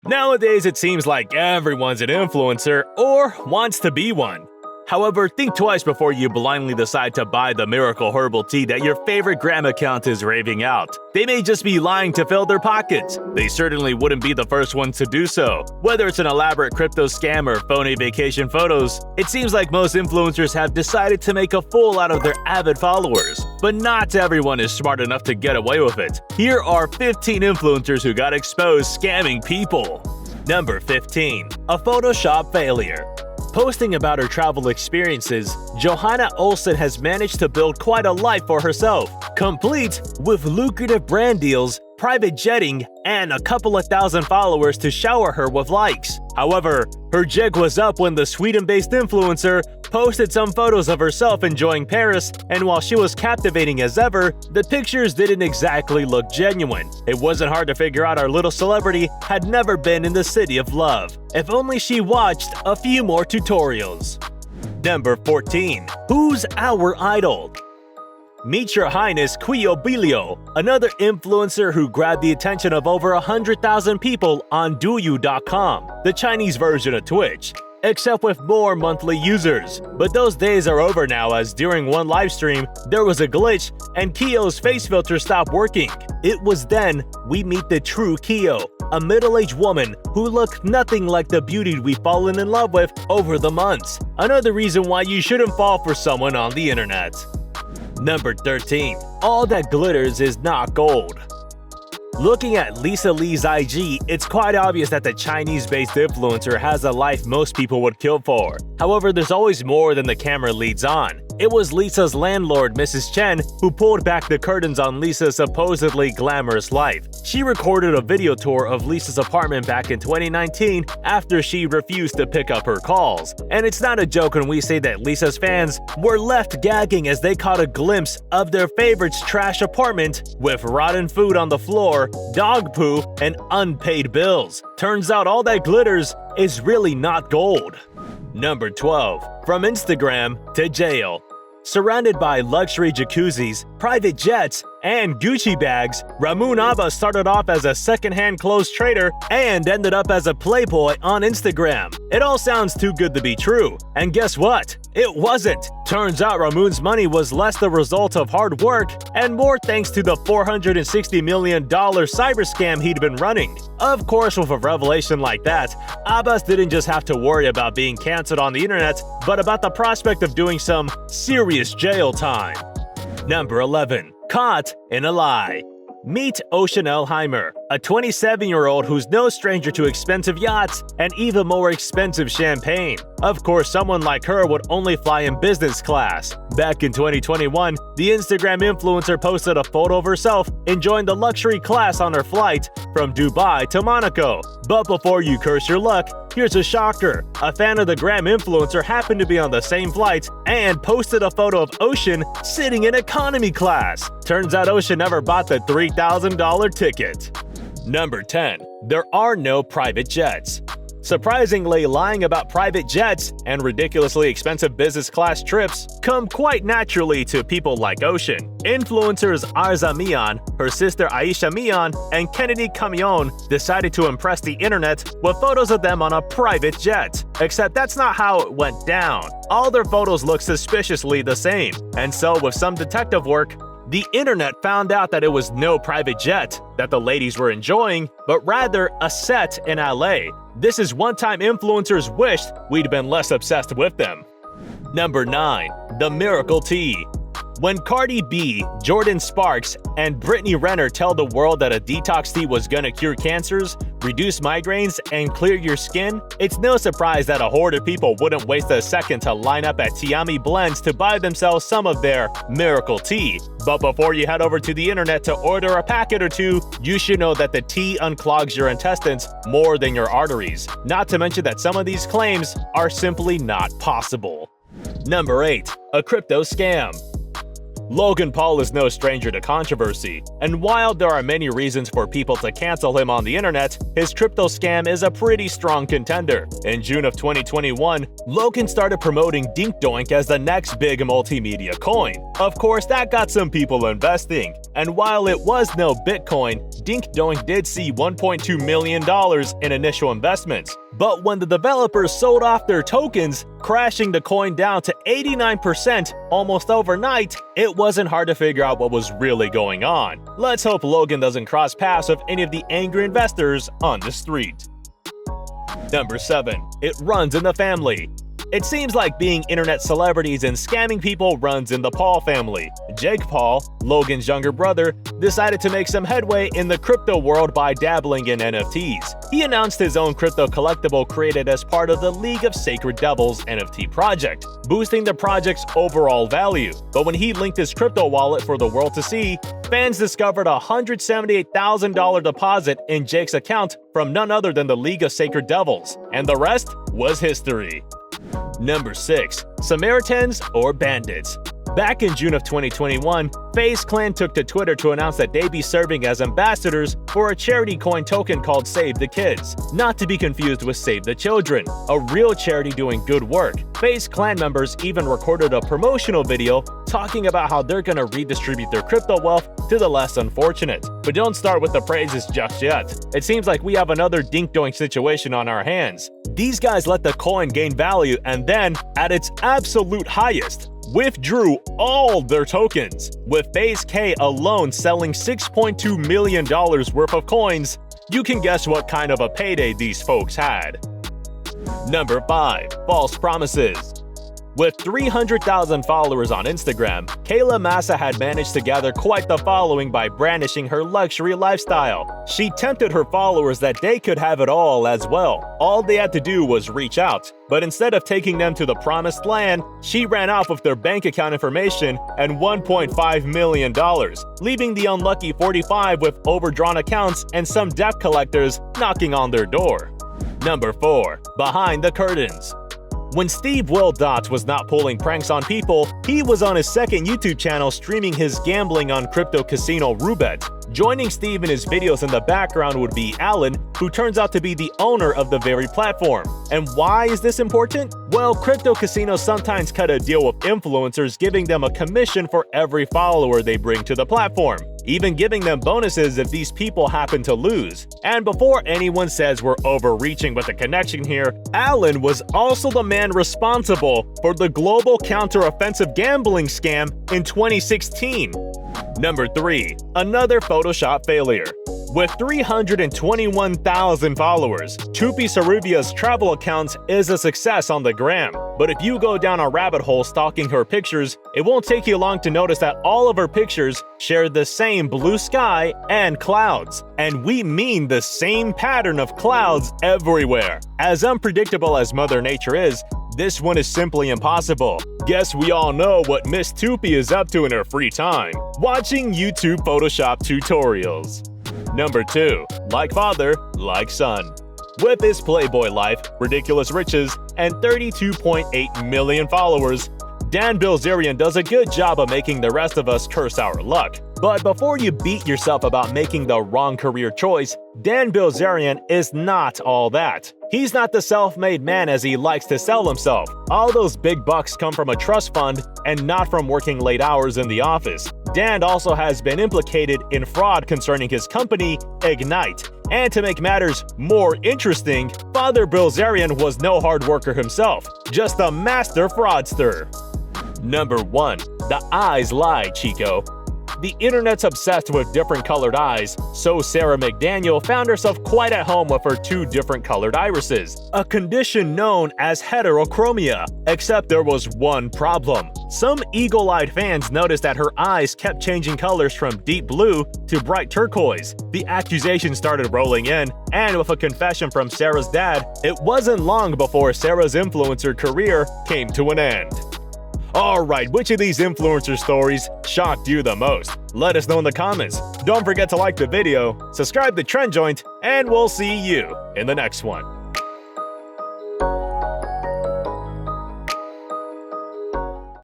Nowadays, it seems like everyone's an influencer or wants to be one. However, think twice before you blindly decide to buy the miracle herbal tea that your favorite gram account is raving out. They may just be lying to fill their pockets. They certainly wouldn't be the first ones to do so. Whether it's an elaborate crypto scam or phony vacation photos, it seems like most influencers have decided to make a fool out of their avid followers. But not everyone is smart enough to get away with it. Here are 15 influencers who got exposed scamming people. Number 15. A Photoshop failure. Posting about her travel experiences, Johanna Olsen has managed to build quite a life for herself, complete with lucrative brand deals, private jetting, and a couple of thousand followers to shower her with likes. However, her jig was up when the Sweden-based influencer posted some photos of herself enjoying Paris, and while she was captivating as ever, the pictures didn't exactly look genuine. It wasn't hard to figure out our little celebrity had never been in the city of love. If only she watched a few more tutorials. Number 14. Who's our idol? Meet Your Highness Quiobilio, another influencer who grabbed the attention of over 100,000 people on Douyu.com, the Chinese version of Twitch, except with more monthly users. But those days are over now, as during one livestream, there was a glitch and Kio's face filter stopped working. It was then we meet the true Kio, a middle-aged woman who looked nothing like the beauty we've fallen in love with over the months. Another reason why you shouldn't fall for someone on the internet. Number 13. All that glitters is not gold. Looking at Lisa Lee's IG, it's quite obvious that the Chinese-based influencer has a life most people would kill for. However, there's always more than the camera leads on. It was Lisa's landlord, Mrs. Chen, who pulled back the curtains on Lisa's supposedly glamorous life. She recorded a video tour of Lisa's apartment back in 2019 after she refused to pick up her calls. And it's not a joke when we say that Lisa's fans were left gagging as they caught a glimpse of their favorite's trash apartment with rotten food on the floor, dog poo, and unpaid bills. Turns out all that glitters is really not gold. Number 12. From Instagram to jail. Surrounded by luxury jacuzzis, private jets, and Gucci bags, Ramon Abba started off as a second-hand clothes trader and ended up as a playboy on Instagram. It all sounds too good to be true. And guess what? It wasn't. Turns out Ramon's money was less the result of hard work and more thanks to the $460 million cyber scam he'd been running. Of course, with a revelation like that, Abbas didn't just have to worry about being canceled on the internet, but about the prospect of doing some serious jail time. Number 11. Caught in a lie. Meet Ocean Elheimer, a 27-year-old who's no stranger to expensive yachts and even more expensive champagne. Of course, someone like her would only fly in business class. Back in 2021, the Instagram influencer posted a photo of herself enjoying the luxury class on her flight from Dubai to Monaco. But before you curse your luck, here's a shocker. A fan of the gram influencer happened to be on the same flight and posted a photo of Ocean sitting in economy class. Turns out Ocean never bought the $3,000 ticket. Number 10. There are no private jets. Surprisingly, lying about private jets and ridiculously expensive business class trips come quite naturally to people like Ocean. Influencers Arza Mian, her sister Aisha Mian, and Kennedy Camion decided to impress the internet with photos of them on a private jet. Except that's not how it went down. All their photos look suspiciously the same. And so, with some detective work, the internet found out that it was no private jet that the ladies were enjoying, but rather a set in LA. This is one time influencers wished we'd been less obsessed with them. Number 9. The Miracle Tea. When Cardi B, Jordan Sparks, and Brittany Renner tell the world that a detox tea was gonna cure cancers, reduce migraines, and clear your skin, it's no surprise that a horde of people wouldn't waste a second to line up at Tiami Blends to buy themselves some of their miracle tea. But before you head over to the internet to order a packet or two, you should know that the tea unclogs your intestines more than your arteries. Not to mention that some of these claims are simply not possible. Number 8. A crypto scam. Logan Paul is no stranger to controversy, and while there are many reasons for people to cancel him on the internet, his crypto scam is a pretty strong contender. In June of 2021, Logan started promoting TRENDJOINT as the next big multimedia coin. Of course, that got some people investing, and while it was no Bitcoin, TRENDJOINT did see $1.2 million in initial investments. But when the developers sold off their tokens, crashing the coin down to 89% almost overnight, it wasn't hard to figure out what was really going on. Let's hope Logan doesn't cross paths with any of the angry investors on the street. Number 7. It runs in the family. It seems like being internet celebrities and scamming people runs in the Paul family. Jake Paul, Logan's younger brother, decided to make some headway in the crypto world by dabbling in NFTs. He announced his own crypto collectible created as part of the League of Sacred Devils NFT project, boosting the project's overall value. But when he linked his crypto wallet for the world to see, fans discovered a $178,000 deposit in Jake's account from none other than the League of Sacred Devils, and the rest was history. Number 6. Samaritans or Bandits. Back in June of 2021, FaZe Clan took to Twitter to announce that they'd be serving as ambassadors for a charity coin token called Save the Kids, not to be confused with Save the Children, a real charity doing good work. FaZe Clan members even recorded a promotional video talking about how they're gonna redistribute their crypto wealth to the less unfortunate. But don't start with the praises just yet. It seems like we have another TRENDJOINT situation on our hands. These guys let the coin gain value and then, at its absolute highest, withdrew all their tokens, with FaZe K alone selling $6.2 million worth of coins. You can guess what kind of a payday these folks had. Number 5. False promises. With 300,000 followers on Instagram, Kayla Massa had managed to gather quite the following by brandishing her luxury lifestyle. She tempted her followers that they could have it all as well. All they had to do was reach out. But instead of taking them to the promised land, she ran off with their bank account information and $1.5 million, leaving the unlucky 45 with overdrawn accounts and some debt collectors knocking on their door. Number 4. Behind the curtains. When Steve Will Dot was not pulling pranks on people, he was on his second YouTube channel streaming his gambling on crypto casino Roulette. Joining Steve in his videos in the background would be Alan, who turns out to be the owner of the very platform. And why is this important? Well, crypto casinos sometimes cut a deal with influencers, giving them a commission for every follower they bring to the platform, even giving them bonuses if these people happen to lose. And before anyone says we're overreaching with the connection here, Alan was also the man responsible for the global counter-offensive gambling scam in 2016. Number 3. Another Photoshop failure. With 321,000 followers, Tupi Sarubia's travel account is a success on the gram. But if you go down a rabbit hole stalking her pictures, it won't take you long to notice that all of her pictures share the same blue sky and clouds. And we mean the same pattern of clouds everywhere. As unpredictable as Mother Nature is, this one is simply impossible. Guess we all know what Miss Tupi is up to in her free time: watching YouTube Photoshop tutorials. Number 2. Like father, like son. With his Playboy life, ridiculous riches, and 32.8 million followers, Dan Bilzerian does a good job of making the rest of us curse our luck. But before you beat yourself about making the wrong career choice, Dan Bilzerian is not all that. He's not the self-made man as he likes to sell himself. All those big bucks come from a trust fund and not from working late hours in the office. Dan also has been implicated in fraud concerning his company, Ignite. And to make matters more interesting, Father Bilzerian was no hard worker himself, just a master fraudster. Number 1. The eyes lie, Chico. The internet's obsessed with different colored eyes, so Sarah McDaniel found herself quite at home with her 2 different colored irises, a condition known as heterochromia. Except there was one problem. Some eagle-eyed fans noticed that her eyes kept changing colors from deep blue to bright turquoise. The accusation started rolling in, and with a confession from Sarah's dad, it wasn't long before Sarah's influencer career came to an end. Alright, which of these influencer stories shocked you the most? Let us know in the comments. Don't forget to like the video, subscribe to TRENDJOINT, and we'll see you in the next one.